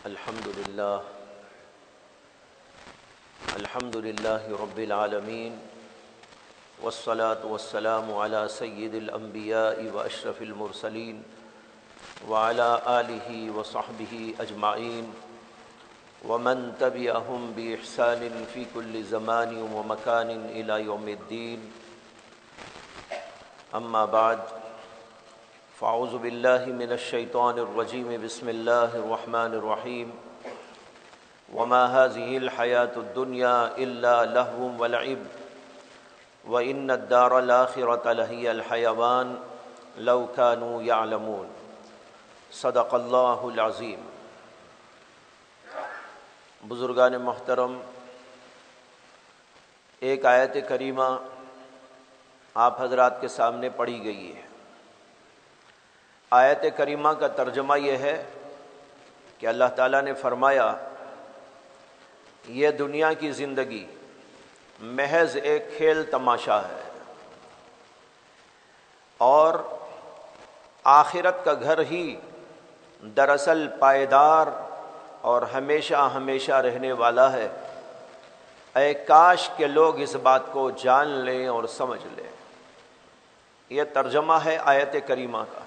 الحمد للہ رب العالمین والصلاة والسلام علی سید الانبیاء واشرف المرسلین وعلی آلہ وصحبہ اجمعین ومن تبعہم بإحسان فی کل زمان ومکان الی یوم الدین اما بعد فاعوذ باللہ من الشیطان الرجیم بسم اللہ الرحمن الرحیم وما هذه الحياة الدنيا إلا لهو ولعب وإن الدار الآخرة لهي الحيوان لو كانوا يعلمون صدق اللہ العظیم۔ بزرگان محترم، ایک آیت کریمہ آپ حضرات کے سامنے پڑھی گئی ہے۔ آیت کریمہ کا ترجمہ یہ ہے کہ اللہ تعالیٰ نے فرمایا یہ دنیا کی زندگی محض ایک کھیل تماشا ہے اور آخرت کا گھر ہی دراصل پائیدار اور ہمیشہ ہمیشہ رہنے والا ہے۔ اے کاش کہ لوگ اس بات کو جان لیں اور سمجھ لیں۔ یہ ترجمہ ہے آیت کریمہ کا۔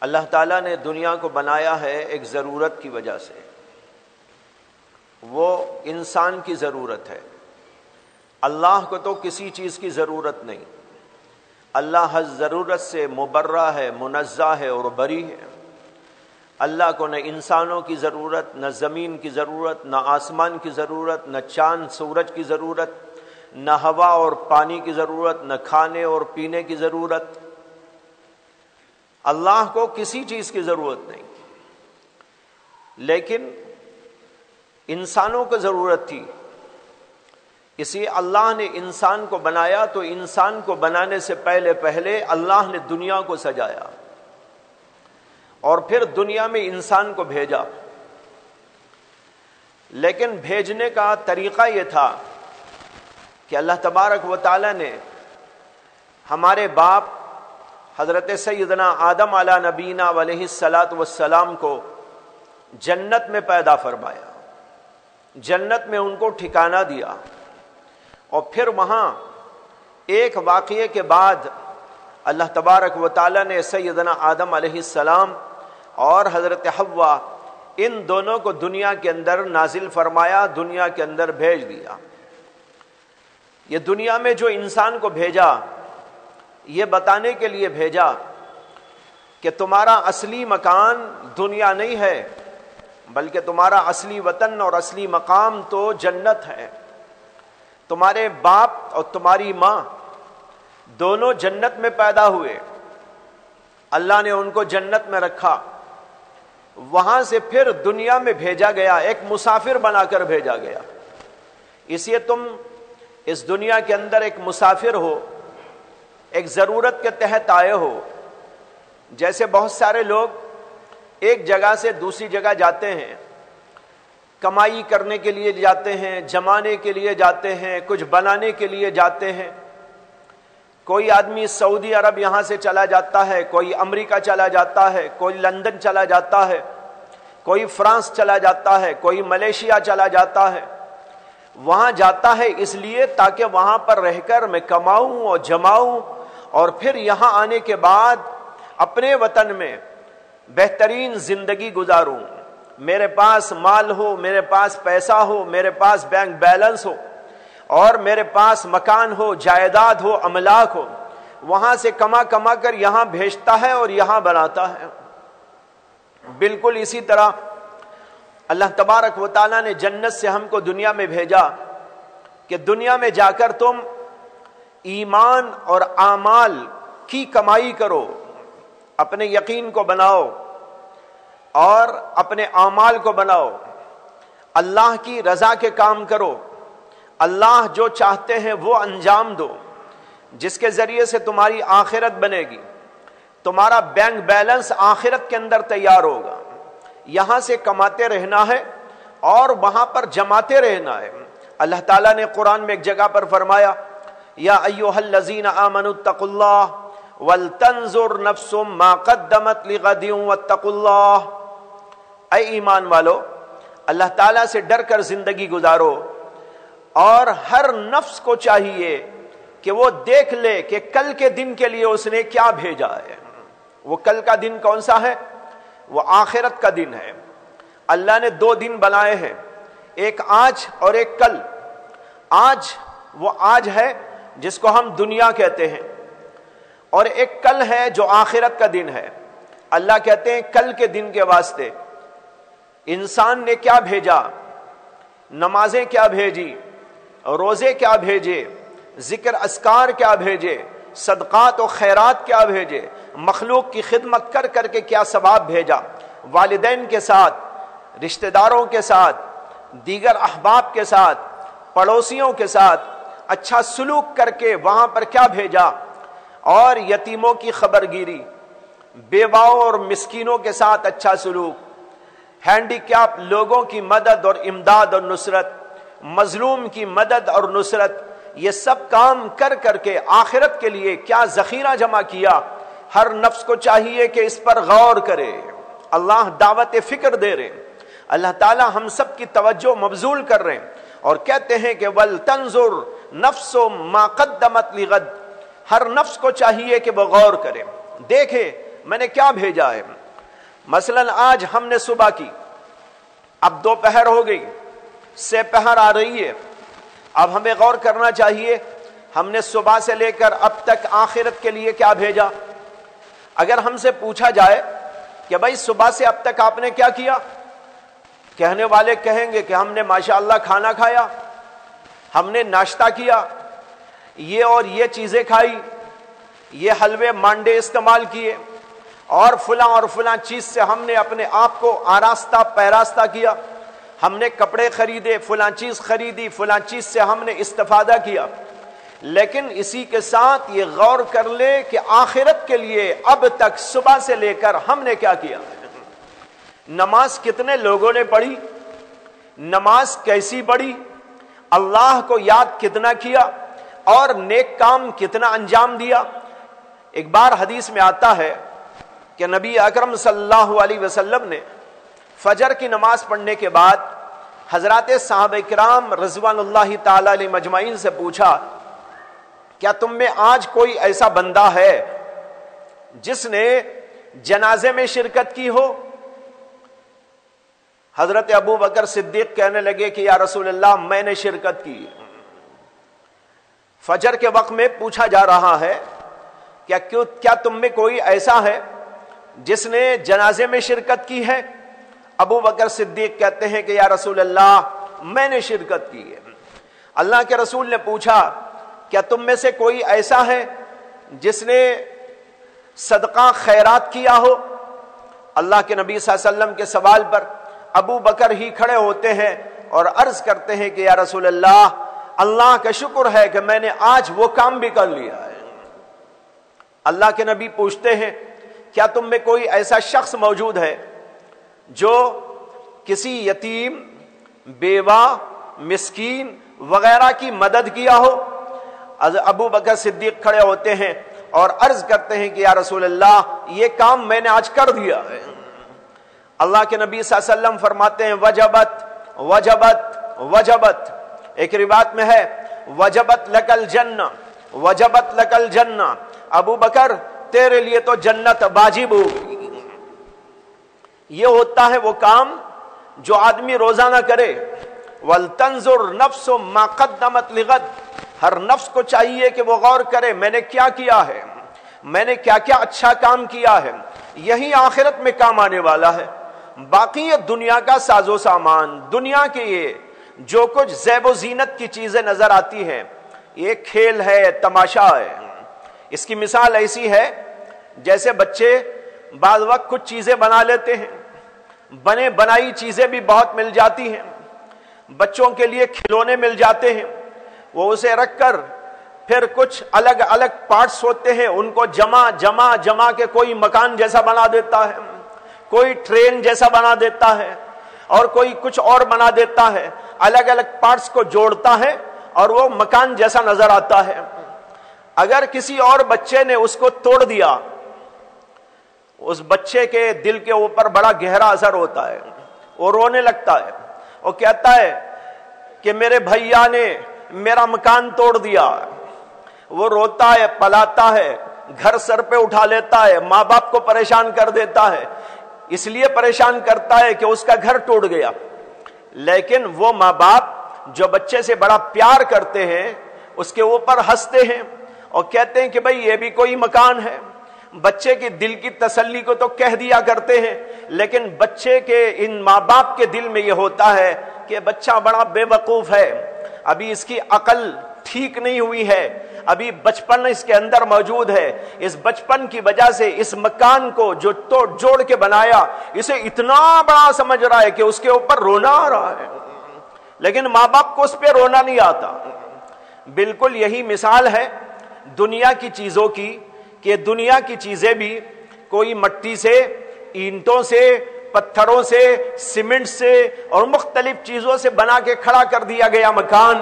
اللہ تعالیٰ نے دنیا کو بنایا ہے ایک ضرورت کی وجہ سے، وہ انسان کی ضرورت ہے۔ اللہ کو تو کسی چیز کی ضرورت نہیں، اللہ ہر ضرورت سے مبرہ ہے، منزہ ہے اور بری ہے۔ اللہ کو نہ انسانوں کی ضرورت، نہ زمین کی ضرورت، نہ آسمان کی ضرورت، نہ چاند سورج کی ضرورت، نہ ہوا اور پانی کی ضرورت، نہ کھانے اور پینے کی ضرورت۔ اللہ کو کسی چیز کی ضرورت نہیں، لیکن انسانوں کو ضرورت تھی، اسی اللہ نے انسان کو بنایا تو انسان کو بنانے سے پہلے اللہ نے دنیا کو سجایا اور پھر دنیا میں انسان کو بھیجا۔ لیکن بھیجنے کا طریقہ یہ تھا کہ اللہ تبارک و تعالی نے ہمارے باپ حضرت سیدنا آدم علی نبینا علیہ الصلاۃ والسلام کو جنت میں پیدا فرمایا، جنت میں ان کو ٹھکانہ دیا، اور پھر وہاں ایک واقعے کے بعد اللہ تبارک و تعالی نے سیدنا آدم علیہ السلام اور حضرت حوا ان دونوں کو دنیا کے اندر نازل فرمایا، دنیا کے اندر بھیج دیا۔ یہ دنیا میں جو انسان کو بھیجا یہ بتانے کے لیے بھیجا کہ تمہارا اصلی مکان دنیا نہیں ہے، بلکہ تمہارا اصلی وطن اور اصلی مقام تو جنت ہے۔ تمہارے باپ اور تمہاری ماں دونوں جنت میں پیدا ہوئے، اللہ نے ان کو جنت میں رکھا، وہاں سے پھر دنیا میں بھیجا گیا، ایک مسافر بنا کر بھیجا گیا۔ اس لیے تم اس دنیا کے اندر ایک مسافر ہو، ایک ضرورت کے تحت آئے ہو۔ جیسے بہت سارے لوگ ایک جگہ سے دوسری جگہ جاتے ہیں، کمائی کرنے کے لیے جاتے ہیں، جمانے کے لیے جاتے ہیں، کچھ بنانے کے لیے جاتے ہیں۔ کوئی آدمی سعودی عرب یہاں سے چلا جاتا ہے، کوئی امریکہ چلا جاتا ہے، کوئی لندن چلا جاتا ہے، کوئی فرانس چلا جاتا ہے، کوئی ملیشیا چلا جاتا ہے۔ وہاں جاتا ہے اس لیے تاکہ وہاں پر رہ کر میں کماؤں اور جماؤں، اور پھر یہاں آنے کے بعد اپنے وطن میں بہترین زندگی گزاروں، میرے پاس مال ہو، میرے پاس پیسہ ہو، میرے پاس بینک بیلنس ہو، اور میرے پاس مکان ہو، جائیداد ہو، املاک ہو۔ وہاں سے کما کر یہاں بھیجتا ہے اور یہاں بناتا ہے۔ بالکل اسی طرح اللہ تبارک و تعالیٰ نے جنت سے ہم کو دنیا میں بھیجا کہ دنیا میں جا کر تم ایمان اور اعمال کی کمائی کرو، اپنے یقین کو بناؤ اور اپنے اعمال کو بناؤ، اللہ کی رضا کے کام کرو، اللہ جو چاہتے ہیں وہ انجام دو، جس کے ذریعے سے تمہاری آخرت بنے گی، تمہارا بینک بیلنس آخرت کے اندر تیار ہوگا۔ یہاں سے کماتے رہنا ہے اور وہاں پر جماتے رہنا ہے۔ اللہ تعالیٰ نے قرآن میں ایک جگہ پر فرمایا یا ایھا الذین آمنوا اتقوا اللہ ولتنظر نفس ما قدمت لغد واتقوا اللہ، اے ایمان والو اللہ تعالیٰ سے ڈر کر زندگی گزارو، اور ہر نفس کو چاہیے کہ وہ دیکھ لے کہ کل کے دن کے لیے اس نے کیا بھیجا ہے۔ وہ کل کا دن کون سا ہے؟ وہ آخرت کا دن ہے۔ اللہ نے 2 دن بنائے ہیں، ایک آج اور ایک کل۔ آج وہ آج ہے جس کو ہم دنیا کہتے ہیں، اور ایک کل ہے جو آخرت کا دن ہے۔ اللہ کہتے ہیں کل کے دن کے واسطے انسان نے کیا بھیجا، نمازیں کیا بھیجی، روزے کیا بھیجے، ذکر اذکار کیا بھیجے، صدقات و خیرات کیا بھیجے، مخلوق کی خدمت کر کر کے کیا ثواب بھیجا، والدین کے ساتھ، رشتہ داروں کے ساتھ، دیگر احباب کے ساتھ، پڑوسیوں کے ساتھ اچھا سلوک کر کے وہاں پر کیا بھیجا، اور یتیموں کی خبرگیری، بیواؤں اور مسکینوں کے ساتھ اچھا سلوک، ہینڈی کیپ لوگوں کی مدد اور امداد اور نصرت، مظلوم کی مدد اور نصرت، یہ سب کام کر کر کے آخرت کے لیے کیا ذخیرہ جمع کیا۔ ہر نفس کو چاہیے کہ اس پر غور کرے۔ اللہ دعوت فکر دے رہے ہیں، اللہ تعالی ہم سب کی توجہ مبذول کر رہے ہیں اور کہتے ہیں کہ وَلْتَنْظُرْ نَفْسٌ مَا قَدَّمَتْ لِغَدٍ، ہر نفس کو چاہیے کہ وہ غور کرے، دیکھے میں نے کیا بھیجا ہے۔ مثلا آج ہم نے صبح کی، اب دوپہر ہو گئی، سپہر آ رہی ہے، اب ہمیں غور کرنا چاہیے ہم نے صبح سے لے کر اب تک آخرت کے لیے کیا بھیجا۔ اگر ہم سے پوچھا جائے کہ بھائی صبح سے اب تک آپ نے کیا کیا، کہنے والے کہیں گے کہ ہم نے ماشاءاللہ کھانا کھایا، ہم نے ناشتہ کیا، یہ اور یہ چیزیں کھائی، یہ حلوے مانڈے استعمال کیے، اور فلاں چیز سے ہم نے اپنے آپ کو آراستہ پیراستہ کیا، ہم نے کپڑے خریدے، فلاں چیز خریدی، فلاں چیز سے ہم نے استفادہ کیا۔ لیکن اسی کے ساتھ یہ غور کر لے کہ آخرت کے لیے اب تک صبح سے لے کر ہم نے کیا کیا۔ نماز کتنے لوگوں نے پڑھی، نماز کیسی پڑھی، اللہ کو یاد کتنا کیا، اور نیک کام کتنا انجام دیا۔ ایک بار حدیث میں آتا ہے کہ نبی اکرم صلی اللہ علیہ وسلم نے فجر کی نماز پڑھنے کے بعد حضرات صحابہ کرام رضوان اللہ تعالی علیہ مجمعین سے پوچھا، کیا تم میں آج کوئی ایسا بندہ ہے جس نے جنازے میں شرکت کی ہو؟ حضرت ابو بکر صدیق کہنے لگے کہ یا رسول اللہ میں نے شرکت کی۔ فجر کے وقت میں پوچھا جا رہا ہے کیا تم میں کوئی ایسا ہے جس نے جنازے میں شرکت کی ہے؟ ابو بکر صدیق کہتے ہیں کہ یا رسول اللہ میں نے شرکت کی ہے۔ اللہ کے رسول نے پوچھا کیا تم میں سے کوئی ایسا ہے جس نے صدقہ خیرات کیا ہو؟ اللہ کے نبی صلی اللہ علیہ وسلم کے سوال پر ابو بکر ہی کھڑے ہوتے ہیں اور عرض کرتے ہیں کہ یا رسول اللہ اللہ کا شکر ہے کہ میں نے آج وہ کام بھی کر لیا ہے۔ اللہ کے نبی پوچھتے ہیں کیا تم میں کوئی ایسا شخص موجود ہے جو کسی یتیم، بیوہ، مسکین وغیرہ کی مدد کیا ہو؟ ابو بکر صدیق کھڑے ہوتے ہیں اور عرض کرتے ہیں کہ یا رسول اللہ یہ کام میں نے آج کر دیا ہے۔ اللہ کے نبی صلی اللہ علیہ وسلم فرماتے ہیں وجبت وجبت وجبت، ایک روایت میں ہے وجبت لکل جنہ، وجبت لکل جنہ، ابو بکر تیرے لیے تو جنت واجب ہو گئی۔ یہ ہوتا ہے وہ کام جو آدمی روزانہ کرے۔ وَلْتَنْظُرْ نَفْسٌ مَا قَدَّمَتْ لِغَدٍ، ہر نفس کو چاہیے کہ وہ غور کرے میں نے کیا کیا ہے، میں نے کیا کیا اچھا کام کیا ہے، یہی آخرت میں کام آنے والا ہے۔ باقی یہ دنیا کا ساز و سامان، دنیا کے یہ جو کچھ زیب و زینت کی چیزیں نظر آتی ہیں، یہ کھیل ہے، تماشا ہے۔ اس کی مثال ایسی ہے جیسے بچے بعض وقت کچھ چیزیں بنا لیتے ہیں، بنے بنائی چیزیں بھی بہت مل جاتی ہیں، بچوں کے لیے کھلونے مل جاتے ہیں، وہ اسے رکھ کر پھر کچھ الگ الگ پارٹس ہوتے ہیں ان کو جمع کے کوئی مکان جیسا بنا دیتا ہے، کوئی ٹرین جیسا بنا دیتا ہے، اور کوئی کچھ اور بنا دیتا ہے، الگ الگ پارٹس کو جوڑتا ہے اور وہ مکان جیسا نظر آتا ہے۔ اگر کسی اور بچے نے اس کو توڑ دیا، اس بچے کے دل کے اوپر بڑا گہرا اثر ہوتا ہے۔ وہ رونے لگتا ہے، وہ کہتا ہے کہ میرے بھیا نے میرا مکان توڑ دیا۔ وہ روتا ہے، پلاتا ہے، گھر سر پہ اٹھا لیتا ہے، ماں باپ کو پریشان کر دیتا ہے، اس لیے پریشان کرتا ہے کہ اس کا گھر ٹوٹ گیا۔ لیکن وہ ماں باپ جو بچے سے بڑا پیار کرتے ہیں اس کے اوپر ہنستے ہیں اور کہتے ہیں کہ بھئی یہ بھی کوئی مکان ہے۔ بچے کے دل کی تسلی کو تو کہہ دیا کرتے ہیں، لیکن بچے کے ان ماں باپ کے دل میں یہ ہوتا ہے کہ بچہ بڑا بے وقوف ہے، ابھی اس کی عقل ٹھیک نہیں ہوئی ہے، ابھی بچپن اس کے اندر موجود ہے، اس بچپن کی وجہ سے اس مکان کو جو توڑ جوڑ کے بنایا اسے اتنا بڑا سمجھ رہا ہے کہ اس کے اوپر رونا آ رہا ہے، لیکن ماں باپ کو اس پہ رونا نہیں آتا۔ بالکل یہی مثال ہے دنیا کی چیزوں کی، کہ دنیا کی چیزیں بھی کوئی مٹی سے، اینٹوں سے، پتھروں سے، سیمنٹ سے اور مختلف چیزوں سے بنا کے کھڑا کر دیا گیا مکان،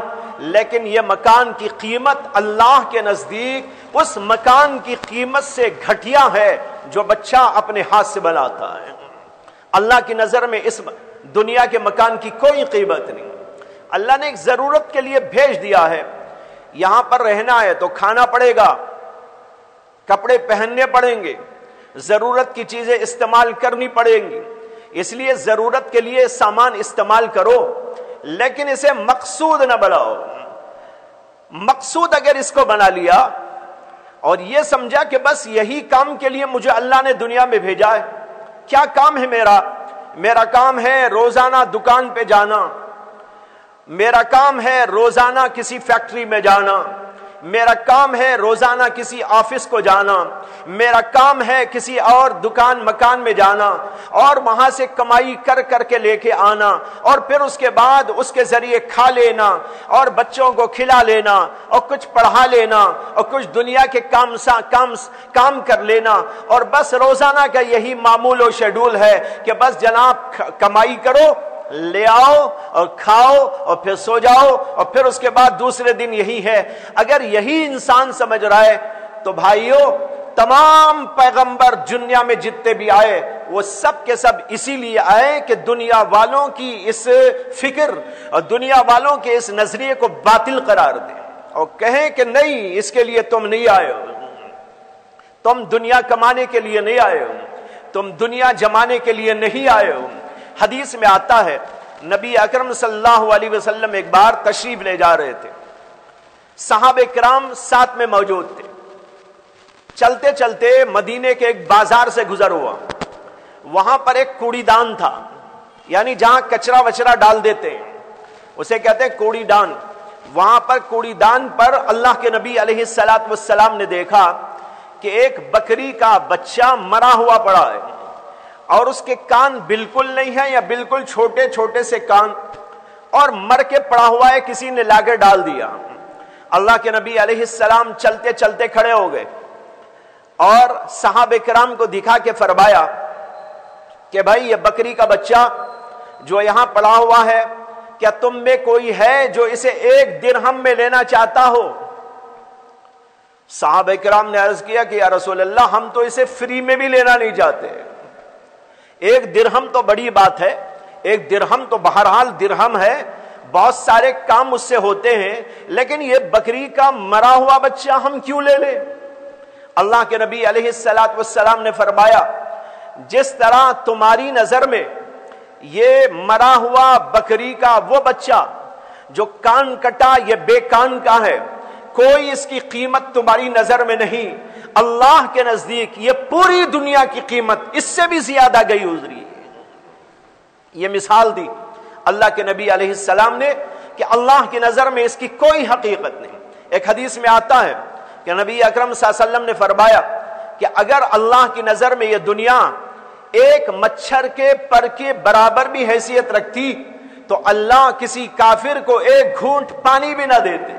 لیکن یہ مکان کی قیمت اللہ کے نزدیک اس مکان کی قیمت سے گھٹیا ہے جو بچہ اپنے ہاتھ سے بناتا ہے۔ اللہ کی نظر میں اس دنیا کے مکان کی کوئی قیمت نہیں۔ اللہ نے ایک ضرورت کے لیے بھیج دیا ہے، یہاں پر رہنا ہے تو کھانا پڑے گا، کپڑے پہننے پڑیں گے، ضرورت کی چیزیں استعمال کرنی پڑیں گی، اس لیے ضرورت کے لیے سامان استعمال کرو، لیکن اسے مقصود نہ بناؤ۔ مقصود اگر اس کو بنا لیا اور یہ سمجھا کہ بس یہی کام کے لیے مجھے اللہ نے دنیا میں بھیجا ہے، کیا کام ہے میرا کام ہے روزانہ دکان پہ جانا، میرا کام ہے روزانہ کسی فیکٹری میں جانا، میرا کام ہے روزانہ کسی آفس کو جانا، میرا کام ہے کسی اور دکان مکان میں جانا اور وہاں سے کمائی کر کر کے لے کے آنا اور پھر اس کے بعد اس کے ذریعے کھا لینا اور بچوں کو کھلا لینا اور کچھ پڑھا لینا اور کچھ دنیا کے کام کر لینا، اور بس روزانہ کا یہی معمول و شیڈول ہے کہ بس جناب کمائی کرو، لے آؤ اور کھاؤ اور پھر سو جاؤ اور پھر اس کے بعد دوسرے دن یہی ہے۔ اگر یہی انسان سمجھ رہا ہے تو بھائیو، تمام پیغمبر دنیا میں جتنے بھی آئے وہ سب کے سب اسی لیے آئے کہ دنیا والوں کی اس فکر اور دنیا والوں کے اس نظریے کو باطل قرار دیں اور کہیں کہ نہیں، اس کے لیے تم نہیں آئے ہو، تم دنیا کمانے کے لیے نہیں آئے ہو، تم دنیا جمانے کے لیے نہیں آئے ہو۔ حدیث میں آتا ہے نبی اکرم صلی اللہ علیہ وسلم ایک بار تشریف لے جا رہے تھے، صحابہ کرام ساتھ میں موجود تھے، چلتے چلتے مدینے کے ایک بازار سے گزر ہوا، وہاں پر ایک کوڑی دان تھا، یعنی جہاں کچرا وچرا ڈال دیتے ہیں اسے کہتے ہیں کوڑی دان۔ وہاں پر کوڑی دان پر اللہ کے نبی علیہ الصلوۃ والسلام نے دیکھا کہ ایک بکری کا بچہ مرا ہوا پڑا ہے اور اس کے کان بالکل نہیں ہے یا بالکل چھوٹے چھوٹے سے کان، اور مر کے پڑا ہوا ہے، کسی نے لا کے ڈال دیا۔ اللہ کے نبی علیہ السلام چلتے چلتے کھڑے ہو گئے اور صحابہ کرام کو دکھا کے فرمایا کہ بھائی یہ بکری کا بچہ جو یہاں پڑا ہوا ہے، کیا تم میں کوئی ہے جو اسے 1 درہم میں لینا چاہتا ہو؟ صحابہ کرام نے عرض کیا کہ یا رسول اللہ، ہم تو اسے فری میں بھی لینا نہیں چاہتے، 1 درہم تو بڑی بات ہے، 1 درہم تو بہرحال درہم ہے، بہت سارے کام اس سے ہوتے ہیں، لیکن یہ بکری کا مرا ہوا بچہ ہم کیوں لے لیں؟ اللہ کے نبی علیہ الصلوۃ والسلام نے فرمایا جس طرح تمہاری نظر میں یہ مرا ہوا بکری کا وہ بچہ جو کان کٹا یہ بے کان کا ہے، کوئی اس کی قیمت تمہاری نظر میں نہیں، اللہ کے نزدیک یہ پوری دنیا کی قیمت اس سے بھی زیادہ گئی گزری ہے۔ یہ مثال دی اللہ کے نبی علیہ السلام نے کہ اللہ کی نظر میں اس کی کوئی حقیقت نہیں۔ ایک حدیث میں آتا ہے کہ نبی اکرم صلی اللہ علیہ وسلم نے فرمایا کہ اگر اللہ کی نظر میں یہ دنیا ایک مچھر کے پر کے برابر بھی حیثیت رکھتی تو اللہ کسی کافر کو 1 گھونٹ پانی بھی نہ دیتے،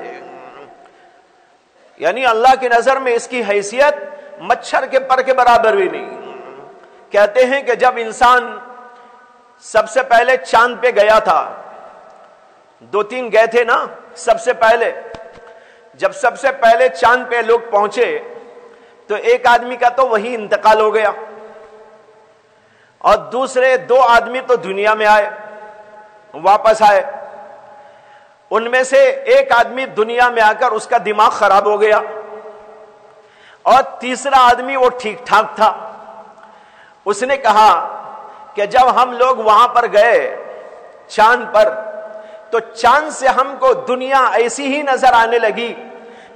یعنی اللہ کی نظر میں اس کی حیثیت مچھر کے پر کے برابر بھی نہیں۔ کہتے ہیں کہ جب انسان سب سے پہلے چاند پہ گیا تھا، 2-3 گئے تھے نا سب سے پہلے، جب سب سے پہلے چاند پہ لوگ پہنچے تو ایک آدمی کا تو وہی انتقال ہو گیا، اور دوسرے 2 آدمی تو دنیا میں آئے، واپس آئے، ان میں سے ایک آدمی دنیا میں آ کر اس کا دماغ خراب ہو گیا، اور تیسرا آدمی وہ ٹھیک ٹھاک تھا۔ اس نے کہا کہ جب ہم لوگ وہاں پر گئے چاند پر، تو چاند سے ہم کو دنیا ایسی ہی نظر آنے لگی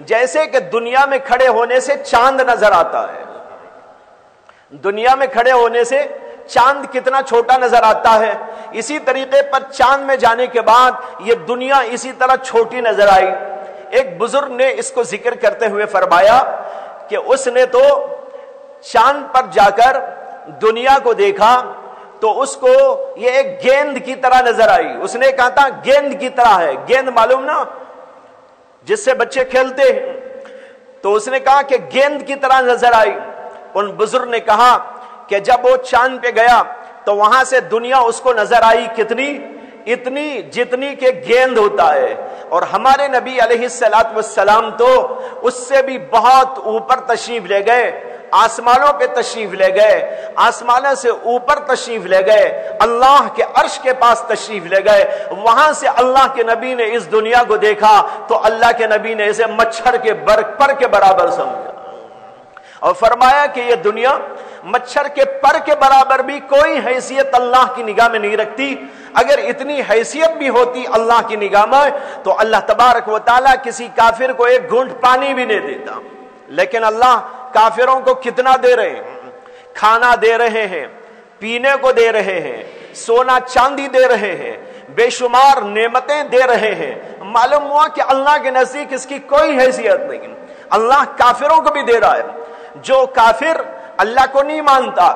جیسے کہ دنیا میں کھڑے ہونے سے چاند نظر آتا ہے۔ دنیا میں کھڑے ہونے سے چاند کتنا چھوٹا نظر آتا ہے، اسی طریقے پر چاند میں جانے کے بعد یہ دنیا اسی طرح چھوٹی نظر آئی۔ ایک بزرگ نے اس کو ذکر کرتے ہوئے فرمایا کہ اس نے تو چاند پر جا کر دنیا کو دیکھا تو اس کو یہ ایک گیند کی طرح نظر آئی۔ اس نے کہا تھا گیند کی طرح ہے، گیند معلوم نا جس سے بچے کھیلتے ہیں، تو اس نے کہا کہ گیند کی طرح نظر آئی۔ ان بزرگ نے کہا کہ جب وہ چاند پہ گیا تو وہاں سے دنیا اس کو نظر آئی کتنی؟ اتنی جتنی کہ گیند ہوتا ہے۔ اور ہمارے نبی علیہ الصلوۃ والسلام تو اس سے بھی بہت اوپر تشریف لے گئے، آسمانوں پہ تشریف لے گئے، آسمانوں سے اوپر تشریف لے گئے، اللہ کے عرش کے پاس تشریف لے گئے۔ وہاں سے اللہ کے نبی نے اس دنیا کو دیکھا تو اللہ کے نبی نے اسے مچھر کے پر کے برابر سمجھا، اور فرمایا کہ یہ دنیا مچھر کے پر کے برابر بھی کوئی حیثیت اللہ کی نگاہ میں نہیں رکھتی۔ اگر اتنی حیثیت بھی ہوتی اللہ کی نگاہ میں تو اللہ تبارک و تعالیٰ کسی کافر کو ایک گھونٹ پانی بھی نہیں دیتا۔ لیکن اللہ کافروں کو کتنا دے رہے ہیں؟ کھانا دے رہے ہیں، پینے کو دے رہے ہیں، سونا چاندی دے رہے ہیں، بے شمار نعمتیں دے رہے ہیں۔ معلوم ہوا کہ اللہ کے نزدیک اس کی کوئی حیثیت نہیں۔ اللہ کافروں کو بھی دے رہا ہے۔ جو کافر اللہ کو نہیں مانتا،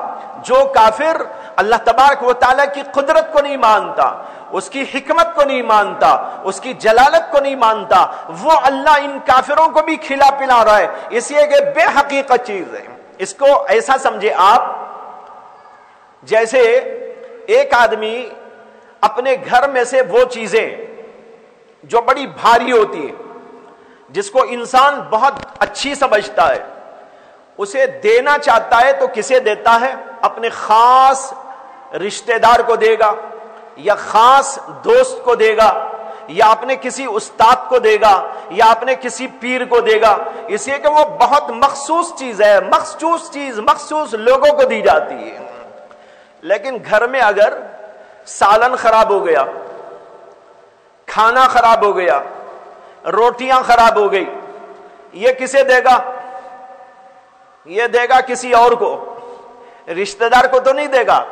جو کافر اللہ تبارک و تعالیٰ کی قدرت کو نہیں مانتا، اس کی حکمت کو نہیں مانتا، اس کی جلالت کو نہیں مانتا، وہ اللہ ان کافروں کو بھی کھلا پلا رہا ہے۔ اس لیے کہ بے حقیقت چیز ہے۔ اس کو ایسا سمجھے آپ جیسے ایک آدمی اپنے گھر میں سے وہ چیزیں جو بڑی بھاری ہوتی ہیں، جس کو انسان بہت اچھی سمجھتا ہے، اسے دینا چاہتا ہے تو کسے دیتا ہے؟ اپنے خاص رشتہ دار کو دے گا، یا خاص دوست کو دے گا، یا اپنے کسی استاد کو دے گا، یا اپنے کسی پیر کو دے گا، اس لیے کہ وہ بہت مخصوص چیز ہے، مخصوص چیز مخصوص لوگوں کو دی جاتی ہے۔ لیکن گھر میں اگر سالن خراب ہو گیا، کھانا خراب ہو گیا، روٹیاں خراب ہو گئی، یہ کسے دے گا؟ یہ دے گا کسی اور کو، رشتہ دار کو تو نہیں دے گا،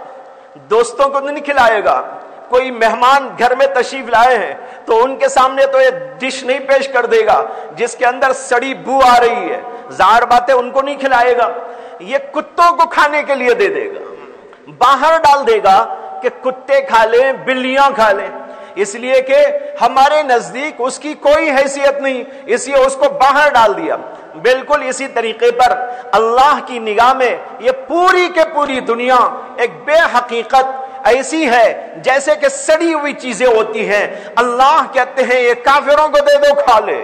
دوستوں کو تو نہیں کھلائے گا۔ کوئی مہمان گھر میں تشریف لائے ہیں تو ان کے سامنے تو یہ ڈش نہیں پیش کر دے گا جس کے اندر سڑی بو آ رہی ہے، ظاہر بات ہے ان کو نہیں کھلائے گا، یہ کتوں کو کھانے کے لیے دے دے گا، باہر ڈال دے گا کہ کتے کھا لیں، بلیاں کھا لیں، اس لیے کہ ہمارے نزدیک اس کی کوئی حیثیت نہیں، اس لیے اس کو باہر ڈال دیا۔ بالکل اسی طریقے پر اللہ کی نگاہ میں یہ پوری کے پوری دنیا ایک بے حقیقت ایسی ہے جیسے کہ سڑی ہوئی چیزیں ہوتی ہیں۔ اللہ کہتے ہیں یہ کافروں کو دے دو، کھا لے۔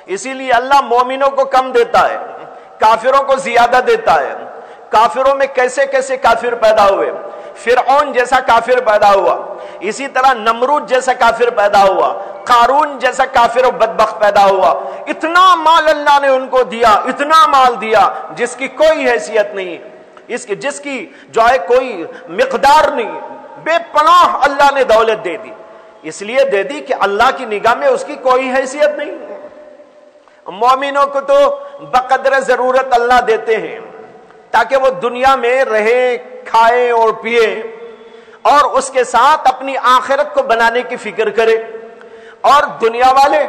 اسی لیے اللہ مومنوں کو کم دیتا ہے، کافروں کو زیادہ دیتا ہے۔ کافروں میں کیسے کیسے کافر پیدا ہوئے، فرعون جیسا کافر پیدا ہوا، اسی طرح نمرود جیسا کافر پیدا ہوا، قارون جیسا کافر و بدبخت پیدا ہوا۔ اتنا مال اللہ نے ان کو دیا، اتنا مال دیا جس کی کوئی حیثیت نہیں، جس کی جو ہے کوئی مقدار نہیں، بے پناہ اللہ نے دولت دے دی۔ اس لیے دے دی کہ اللہ کی نگاہ میں اس کی کوئی حیثیت نہیں۔ مومنوں کو تو بقدر ضرورت اللہ دیتے ہیں تاکہ وہ دنیا میں رہے، کھائے اور پیے، اور اس کے ساتھ اپنی آخرت کو بنانے کی فکر کرے۔ اور دنیا والے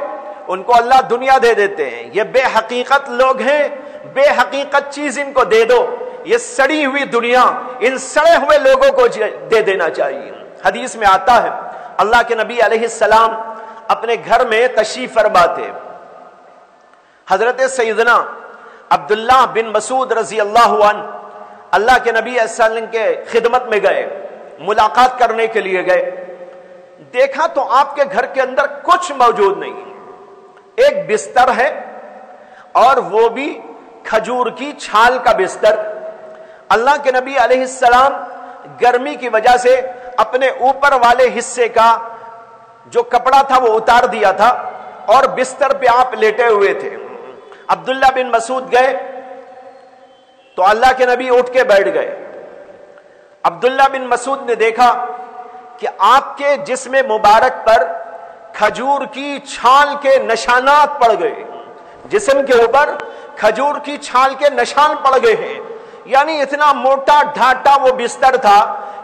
ان کو اللہ دنیا دے دیتے ہیں، یہ بے حقیقت لوگ ہیں، بے حقیقت چیز ان کو دے دو، یہ سڑی ہوئی دنیا ان سڑے ہوئے لوگوں کو دے دینا چاہیے۔ حدیث میں آتا ہے اللہ کے نبی علیہ السلام اپنے گھر میں تشریف فرما تھے، حضرت سیدنا عبداللہ بن مسعود رضی اللہ عنہ اللہ کے نبی صلی اللہ علیہ وسلم کے خدمت میں گئے، ملاقات کرنے کے لیے گئے، دیکھا تو آپ کے گھر کے اندر کچھ موجود نہیں، ایک بستر ہے اور وہ بھی کھجور کی چھال کا بستر۔ اللہ کے نبی علیہ السلام گرمی کی وجہ سے اپنے اوپر والے حصے کا جو کپڑا تھا وہ اتار دیا تھا اور بستر پہ آپ لیٹے ہوئے تھے. عبداللہ بن مسعود گئے تو اللہ کے نبی اٹھ کے بیٹھ گئے. عبداللہ بن مسعود نے دیکھا کہ آپ کے جسم مبارک پر کھجور کی چھال کے نشانات پڑ گئے. جسم کے اوپر کھجور کی چھال کے نشان پڑ گئے ہیں. یعنی اتنا موٹا ڈھانٹا وہ بستر تھا,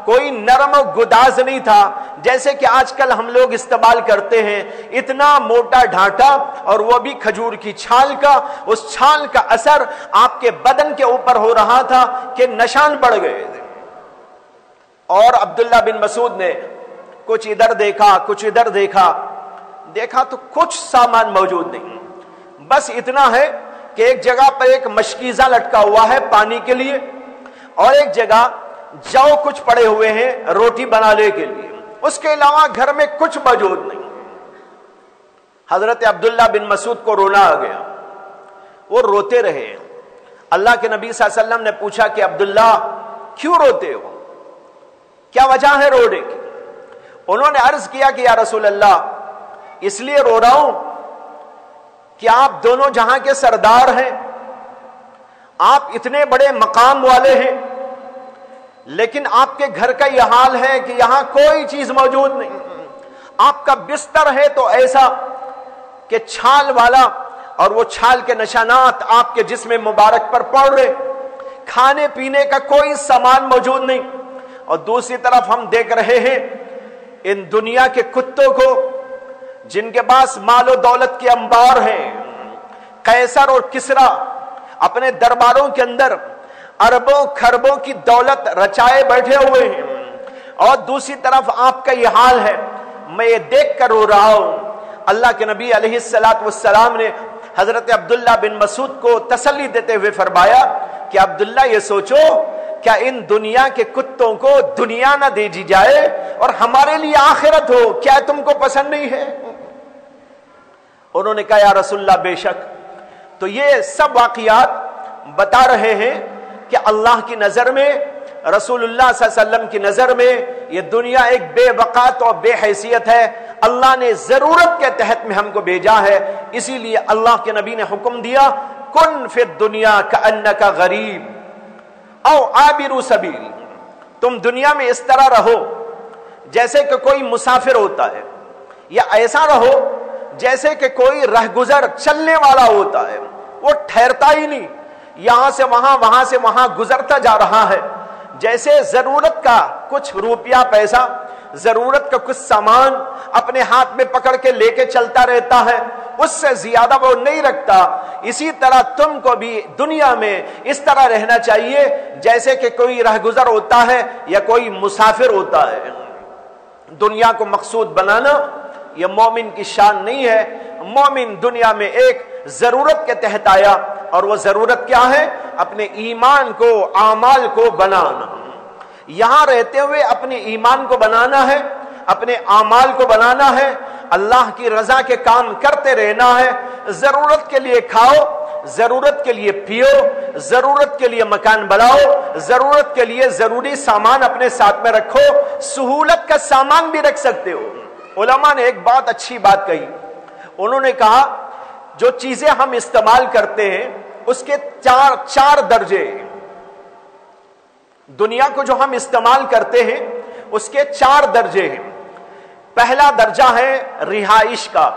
کوئی نرم گداز نہیں تھا جیسے کہ آج کل ہم لوگ استعمال کرتے ہیں. اتنا موٹا ڈھانٹا اور وہ بھی کھجور کی چھال کا. اس چھال کا اثر آپ کے بدن کے اوپر ہو رہا تھا کہ نشان پڑ گئے. اور عبداللہ بن مسعود نے کچھ ادھر دیکھا کچھ ادھر دیکھا تو کچھ سامان موجود نہیں. بس اتنا ہے کہ ایک جگہ پر ایک مشکیزہ لٹکا ہوا ہے پانی کے لیے, اور ایک جگہ جو کچھ پڑے ہوئے ہیں روٹی بنانے کے لیے. اس کے علاوہ گھر میں کچھ موجود نہیں. حضرت عبداللہ بن مسعود کو رونا آ گیا, وہ روتے رہے. اللہ کے نبی صلی اللہ علیہ وسلم نے پوچھا کہ عبداللہ کیوں روتے ہو, کیا وجہ ہے رونے کی؟ انہوں نے عرض کیا کہ یا رسول اللہ اس لیے رو رہا ہوں کہ آپ دونوں جہاں کے سردار ہیں, آپ اتنے بڑے مقام والے ہیں, لیکن آپ کے گھر کا یہ حال ہے کہ یہاں کوئی چیز موجود نہیں. آپ کا بستر ہے تو ایسا کہ چھال والا, اور وہ چھال کے نشانات آپ کے جسم مبارک پر پڑ رہے. کھانے پینے کا کوئی سامان موجود نہیں. اور دوسری طرف ہم دیکھ رہے ہیں ان دنیا کے کتوں کو جن کے پاس مال و دولت کے انبار ہیں. قیصر اور کسرا اپنے درباروں کے اندر اربوں خربوں کی دولت رچائے بیٹھے ہوئے ہیں, اور دوسری طرف آپ کا یہ حال ہے. میں یہ دیکھ کر رو رہا ہوں. اللہ کے نبی علیہ الصلوۃ والسلام نے حضرت عبداللہ بن مسعود کو تسلی دیتے ہوئے فرمایا کہ عبداللہ یہ سوچو, کیا ان دنیا کے کتوں کو دنیا نہ دے دی جائے اور ہمارے لیے آخرت ہو؟ کیا تم کو پسند نہیں ہے؟ انہوں نے کہا یا رسول اللہ بے شک. تو یہ سب واقعات بتا رہے ہیں کہ اللہ کی نظر میں, رسول اللہ صلی اللہ علیہ وسلم کی نظر میں یہ دنیا ایک بے وقات اور بے حیثیت ہے. اللہ نے ضرورت کے تحت میں ہم کو بھیجا ہے. اسی لیے اللہ کے نبی نے حکم دیا کن فی الدنیا کأنک غریب او عابر سبیل. تم دنیا میں اس طرح رہو جیسے کہ کوئی مسافر ہوتا ہے, یا ایسا رہو جیسے کہ کوئی رہگزر چلنے والا ہوتا ہے. وہ ٹھہرتا ہی نہیں, یہاں سے وہاں وہاں سے وہاں گزرتا جا رہا ہے. جیسے ضرورت کا کچھ روپیہ پیسہ, ضرورت کا کچھ سامان اپنے ہاتھ میں پکڑ کے لے کے چلتا رہتا ہے, اس سے زیادہ وہ نہیں رکھتا. اسی طرح تم کو بھی دنیا میں اس طرح رہنا چاہیے جیسے کہ کوئی رہگزر ہوتا ہے یا کوئی مسافر ہوتا ہے. دنیا کو مقصود بنانا یہ مومن کی شان نہیں ہے. مومن دنیا میں ایک ضرورت کے تحت آیا, اور وہ ضرورت کیا ہے؟ اپنے ایمان کو, اعمال کو بنانا. یہاں رہتے ہوئے اپنے ایمان کو بنانا ہے, اپنے اعمال کو بنانا ہے, اللہ کی رضا کے کام کرتے رہنا ہے. ضرورت کے لیے کھاؤ, ضرورت کے لیے پیو, ضرورت کے لیے مکان بناؤ, ضرورت کے لیے ضروری سامان اپنے ساتھ میں رکھو. سہولت کا سامان بھی رکھ سکتے ہو. علماء نے ایک بات اچھی بات کہی. انہوں نے کہا جو چیزیں ہم استعمال کرتے ہیں اس کے چار درجے. دنیا کو جو ہم استعمال کرتے ہیں اس کے 4 درجے ہیں. پہلا درجہ ہے رہائش کا,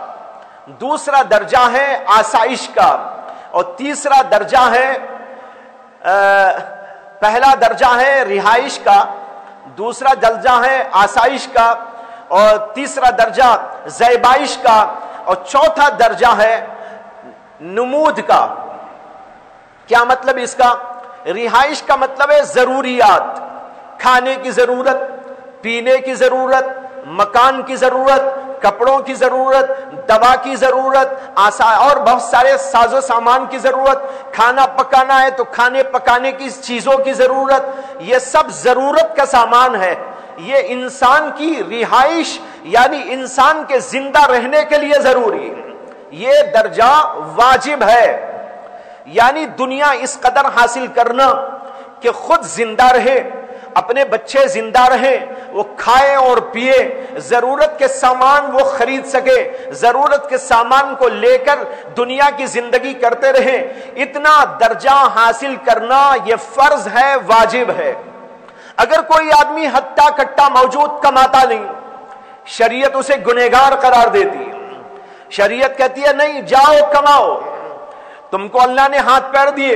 دوسرا درجہ ہے آسائش کا, اور تیسرا درجہ ہے پہلا درجہ ہے رہائش کا, دوسرا درجہ ہے آسائش کا, اور تیسرا درجہ زیبائش کا, اور چوتھا درجہ ہے نمود کا. کیا مطلب اس کا؟ رہائش کا مطلب ہے ضروریات, کھانے کی ضرورت, پینے کی ضرورت, مکان کی ضرورت, کپڑوں کی ضرورت, دوا کی ضرورت, اور بہت سارے ساز و سامان کی ضرورت. کھانا پکانا ہے تو کھانے پکانے کی چیزوں کی ضرورت. یہ سب ضرورت کا سامان ہے. یہ انسان کی رہائش یعنی انسان کے زندہ رہنے کے لیے ضروری ہے. یہ درجہ واجب ہے. یعنی دنیا اس قدر حاصل کرنا کہ خود زندہ رہے اپنے بچے زندہ رہیں، وہ کھائیں اور پیے، ضرورت کے سامان وہ خرید سکے، ضرورت کے سامان کو لے کر دنیا کی زندگی کرتے رہیں، اتنا درجہ حاصل کرنا یہ فرض ہے، واجب ہے۔ اگر کوئی آدمی ہتھا کٹا موجود کماتا نہیں، شریعت اسے گنہگار قرار دیتی ہے۔ شریعت کہتی ہے نہیں، جاؤ کماؤ، تم کو اللہ نے ہاتھ پیر دیے،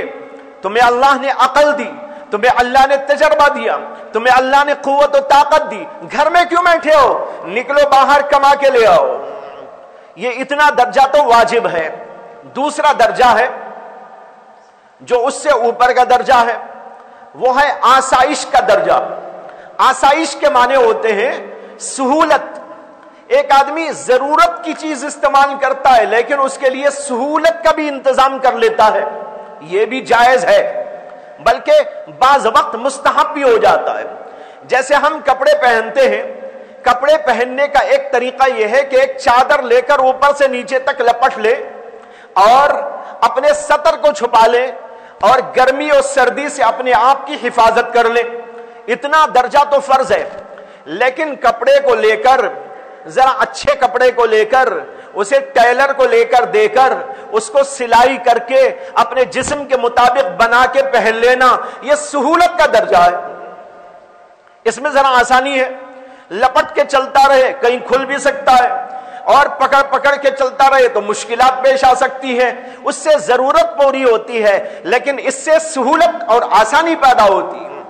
تمہیں اللہ نے عقل دی، تمہیں اللہ نے تجربہ دیا، تمہیں اللہ نے قوت و طاقت دی، گھر میں کیوں بیٹھے ہو؟ نکلو باہر کما کے لے آؤ۔ یہ اتنا درجہ تو واجب ہے۔ دوسرا درجہ ہے جو اس سے اوپر کا درجہ ہے، وہ ہے آسائش کا درجہ۔ آسائش کے معنی ہوتے ہیں سہولت۔ ایک آدمی ضرورت کی چیز استعمال کرتا ہے لیکن اس کے لیے سہولت کا بھی انتظام کر لیتا ہے، یہ بھی جائز ہے، بلکہ بعض وقت مستحب بھی ہو جاتا ہے۔ جیسے ہم کپڑے پہنتے ہیں، کپڑے پہننے کا ایک طریقہ یہ ہے کہ ایک چادر لے کر اوپر سے نیچے تک لپٹ لے اور اپنے سطر کو چھپا لے اور گرمی اور سردی سے اپنے آپ کی حفاظت کر لے، اتنا درجہ تو فرض ہے۔ لیکن کپڑے کو لے کر، ذرا اچھے کپڑے کو لے کر، اسے ٹیلر کو لے کر دے کر اس کو سلائی کر کے اپنے جسم کے مطابق بنا کے پہن لینا، یہ سہولت کا درجہ ہے۔ اس میں ذرا آسانی ہے، لپٹ کے چلتا رہے کہیں کھل بھی سکتا ہے، اور پکڑ پکڑ کے چلتا رہے تو مشکلات پیش آ سکتی ہیں، اس سے ضرورت پوری ہوتی ہے لیکن اس سے سہولت اور آسانی پیدا ہوتی ہے،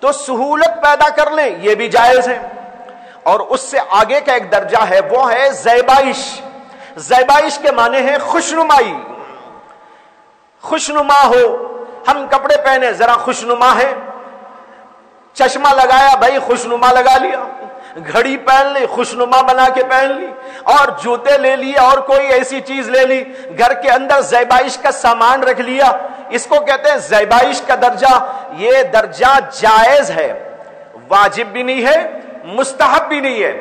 تو سہولت پیدا کر لیں، یہ بھی جائز ہے۔ اور اس سے آگے کا ایک درجہ ہے، وہ ہے زیبائش۔ زیبائش کے معنی ہے خوشنمائی، خوشنما ہو، ہم کپڑے پہنے ذرا خوشنما ہے، چشمہ لگایا بھائی خوشنما لگا لیا، گھڑی پہن لی خوشنما بنا کے پہن لی، اور جوتے لے لیے اور کوئی ایسی چیز لے لی، گھر کے اندر زیبائش کا سامان رکھ لیا، اس کو کہتے ہیں زیبائش کا درجہ۔ یہ درجہ جائز ہے، واجب بھی نہیں ہے، مستحب بھی نہیں ہے،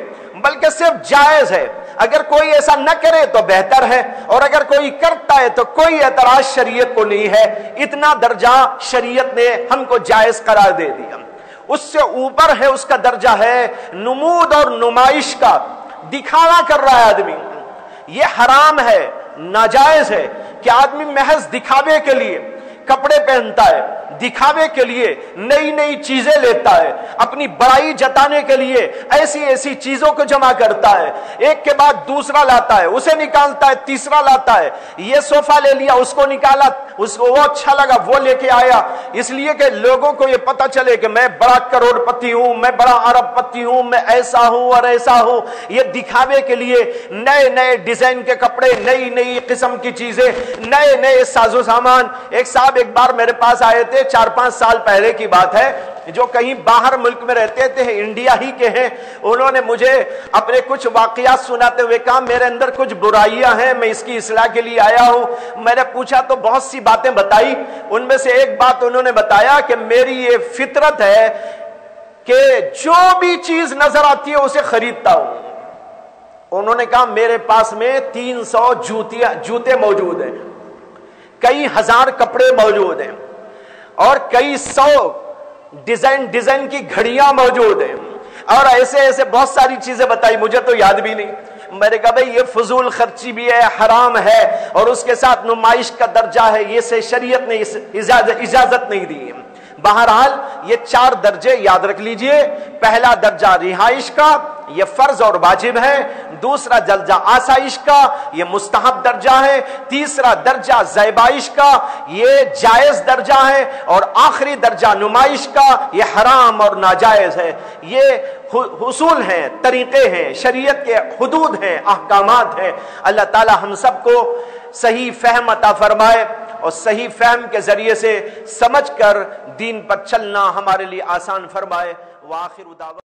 بلکہ صرف جائز ہے۔ اگر کوئی ایسا نہ کرے تو بہتر ہے، اور اگر کوئی کرتا ہے تو کوئی اعتراض شریعت کو نہیں ہے، اتنا درجہ شریعت نے ہم کو جائز قرار دے دیا۔ اس سے اوپر ہے، اس کا درجہ ہے نمود اور نمائش کا، دکھاوا کر رہا ہے آدمی، یہ حرام ہے، ناجائز ہے کہ آدمی محض دکھاوے کے لیے کپڑے پہنتا ہے، دکھاوے کے لیے نئی نئی چیزیں لیتا ہے، اپنی بڑائی جتانے کے لیے ایسی ایسی چیزوں کو جمع کرتا ہے، ایک کے بعد دوسرا لاتا ہے، اسے نکالتا ہے، تیسرا لاتا ہے، یہ صوفہ لے لیا، اس کو نکالا، اس کو وہ اچھا لگا وہ لے کے آیا، اس لیے کہ لوگوں کو یہ پتا چلے کہ میں بڑا کروڑ پتی ہوں، میں بڑا ارب پتی ہوں، میں ایسا ہوں اور ایسا ہوں۔ یہ دکھاوے کے لیے نئے نئے ڈیزائن کے کپڑے، نئی نئی قسم کی چیزیں، نئے نئے ساز و سامان۔ ایک صاحب ایک بار میرے پاس آئے تھے، 4-5 سال پہلے کی بات ہے، جو کہیں باہر ملک میں رہتے تھے، انڈیا ہی کے ہیں، انہوں نے مجھے اپنے کچھ واقعات سناتے ہوئے کہا میرے اندر کچھ برائیاں ہیں، میں اس کی اصلاح کے لیے آیا ہوں۔ میں نے پوچھا تو بہت سی باتیں بتائی، ان میں سے ایک بات انہوں نے بتایا کہ میری یہ فطرت ہے کہ جو بھی چیز نظر آتی ہے اسے خریدتا ہوں۔ انہوں نے کہا میرے پاس میں 300 جوتے موجود ہیں، کئی ہزار کپڑے موجود ہیں، اور کئی 100 ڈیزائن کی گھڑیاں موجود ہیں، اور ایسے ایسے بہت ساری چیزیں بتائی، مجھے تو یاد بھی نہیں۔ میں نے کہا بھئی یہ فضول خرچی بھی ہے، حرام ہے، اور اس کے ساتھ نمائش کا درجہ ہے، یہ سے شریعت نے اجازت نہیں دی۔ بہرحال یہ 4 درجے یاد رکھ لیجئے۔ پہلا درجہ رہائش کا، یہ فرض اور واجب ہے۔ دوسرا درجہ آسائش کا، یہ مستحب درجہ ہے۔ تیسرا درجہ زیبائش کا، یہ جائز درجہ ہے۔ اور آخری درجہ نمائش کا، یہ حرام اور ناجائز ہے۔ یہ حصول ہیں، طریقے ہیں، شریعت کے حدود ہیں، احکامات ہیں۔ اللہ تعالی ہم سب کو صحیح فہم عطا فرمائے، اور صحیح فہم کے ذریعے سے سمجھ کر دین پر چلنا ہمارے لیے آسان فرمائے۔ وآخر دعوانا